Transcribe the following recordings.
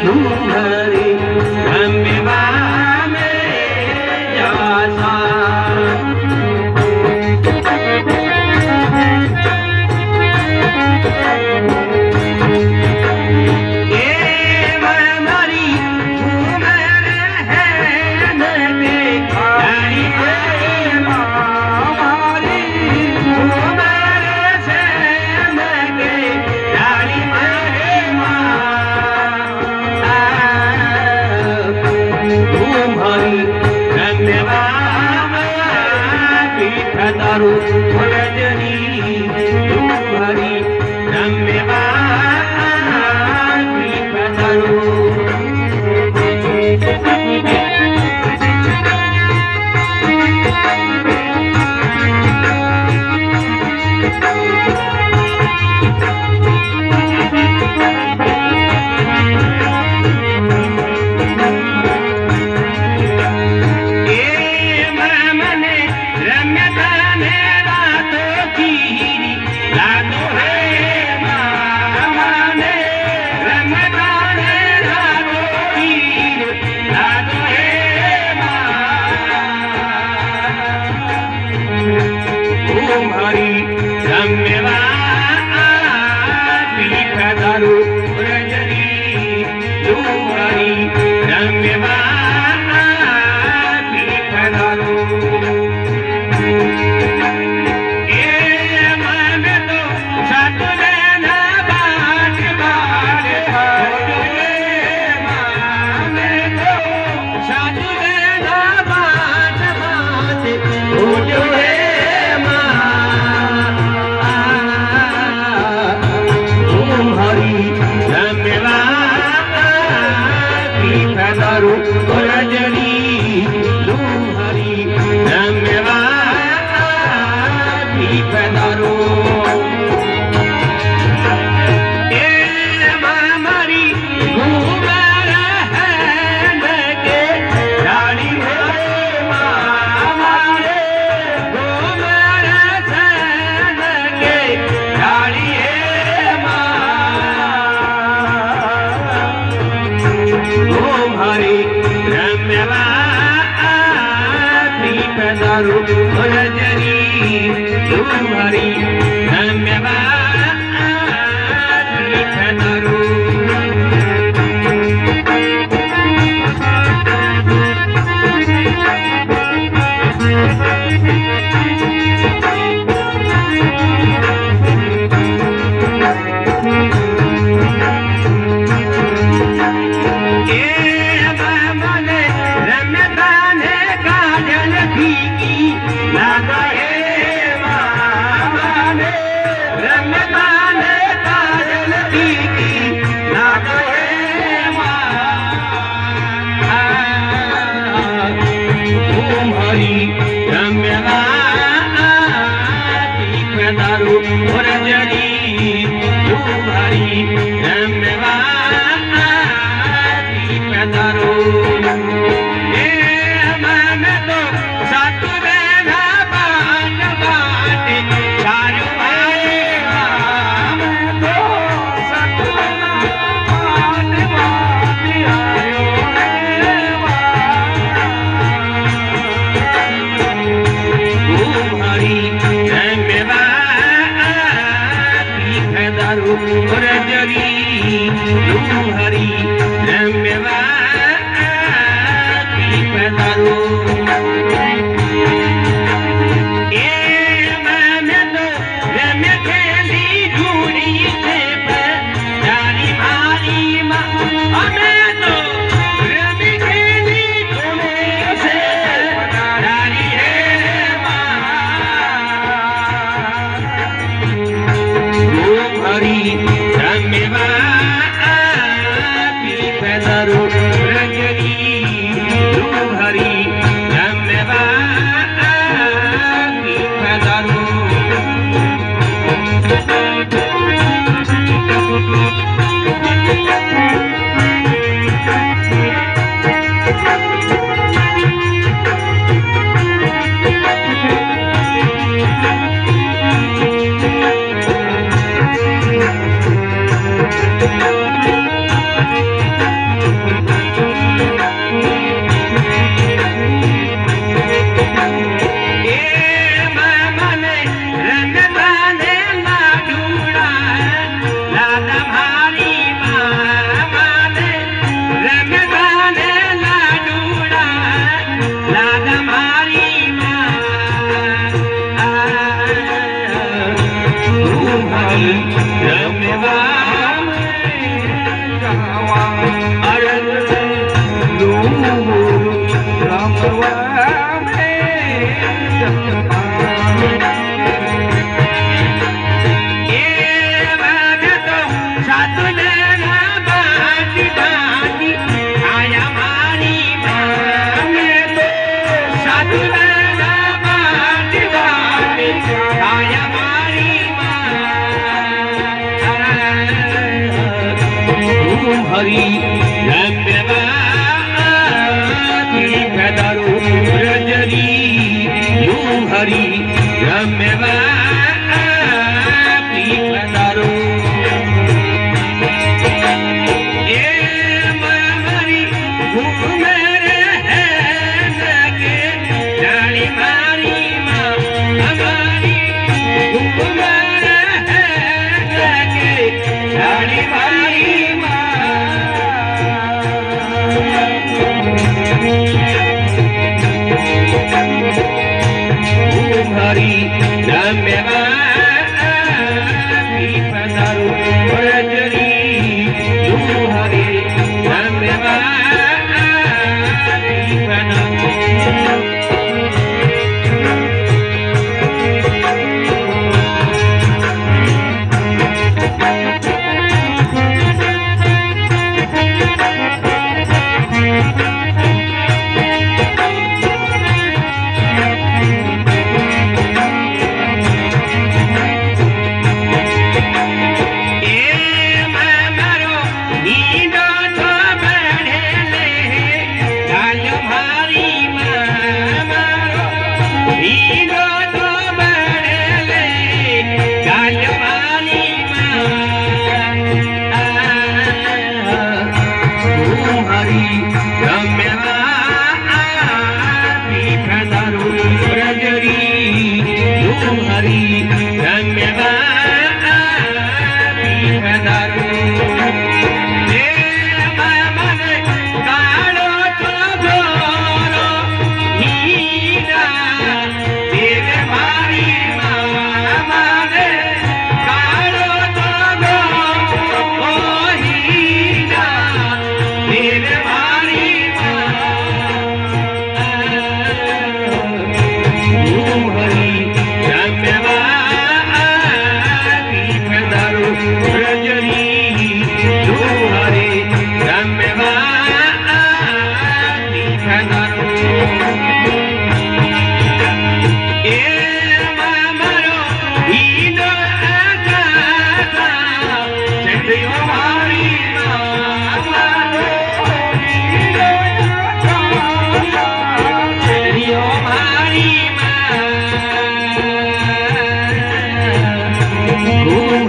झूमरी रम्यवा में जासा दारू फुलजरी तुम्हारी रम्यवा दारू तुम्हारी रम्यवा पीठ दारू रजनी तुम्हारी रम्यवा पीठ दारू मन तो सतने न बाट बारे मन तो सतने न बाट बाटे दारू रजनी तुम्हारी रम्यवा पीठ दारू मारी घूम रहे के डाली मारे घूम रहे के डाली तुम्हारी रम्यवा पीठ दारू रजनी तुम्हारी रम्यवा पीठ दारू तुम्हारी रम्यवा पीठ दारू रजनी तुम्हारी रम्यवा पीठ दारू मन तो सतवे न बान बाटे चारू आए तो सतवे न बान बाटे आयो तुम्हारी रम्यवा पीठ दारू रजनी तुम्हारी रम्यवा पीठ दारू रम्यवा पीठ दारू रजनी तुम्हारी रम्यवा पीठ दारू हरि रम्यवाती पधारो रजनी लो हरि रम्यवाती पधारो हरि रम्यवाती पधारो रजनी लो हरि रम्यवाती पधारो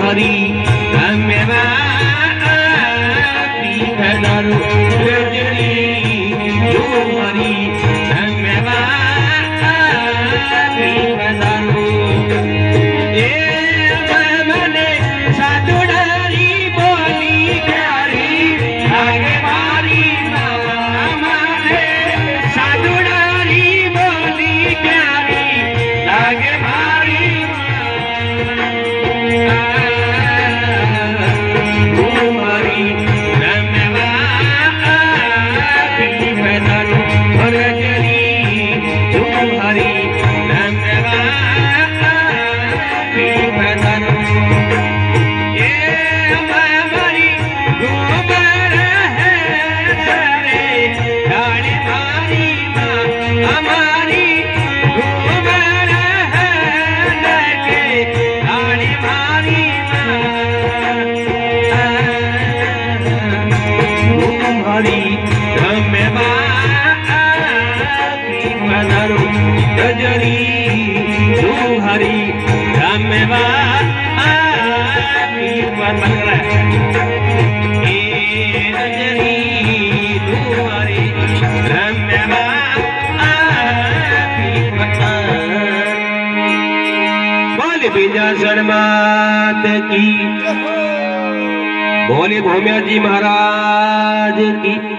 हरि रम्यवाती पधारो रजनी लो हरि रम्यवाती पधारो मने साधुडारी बोली प्यारी आगे मारी माने साधुडारी बोली प्यारी आगे मारी रजनी लो हरि रम्यवाती पधारो रजनी लो हरि रम्यवाती पधारो बोले विंध्याचल मात की बोले भौम्या जी महाराज की।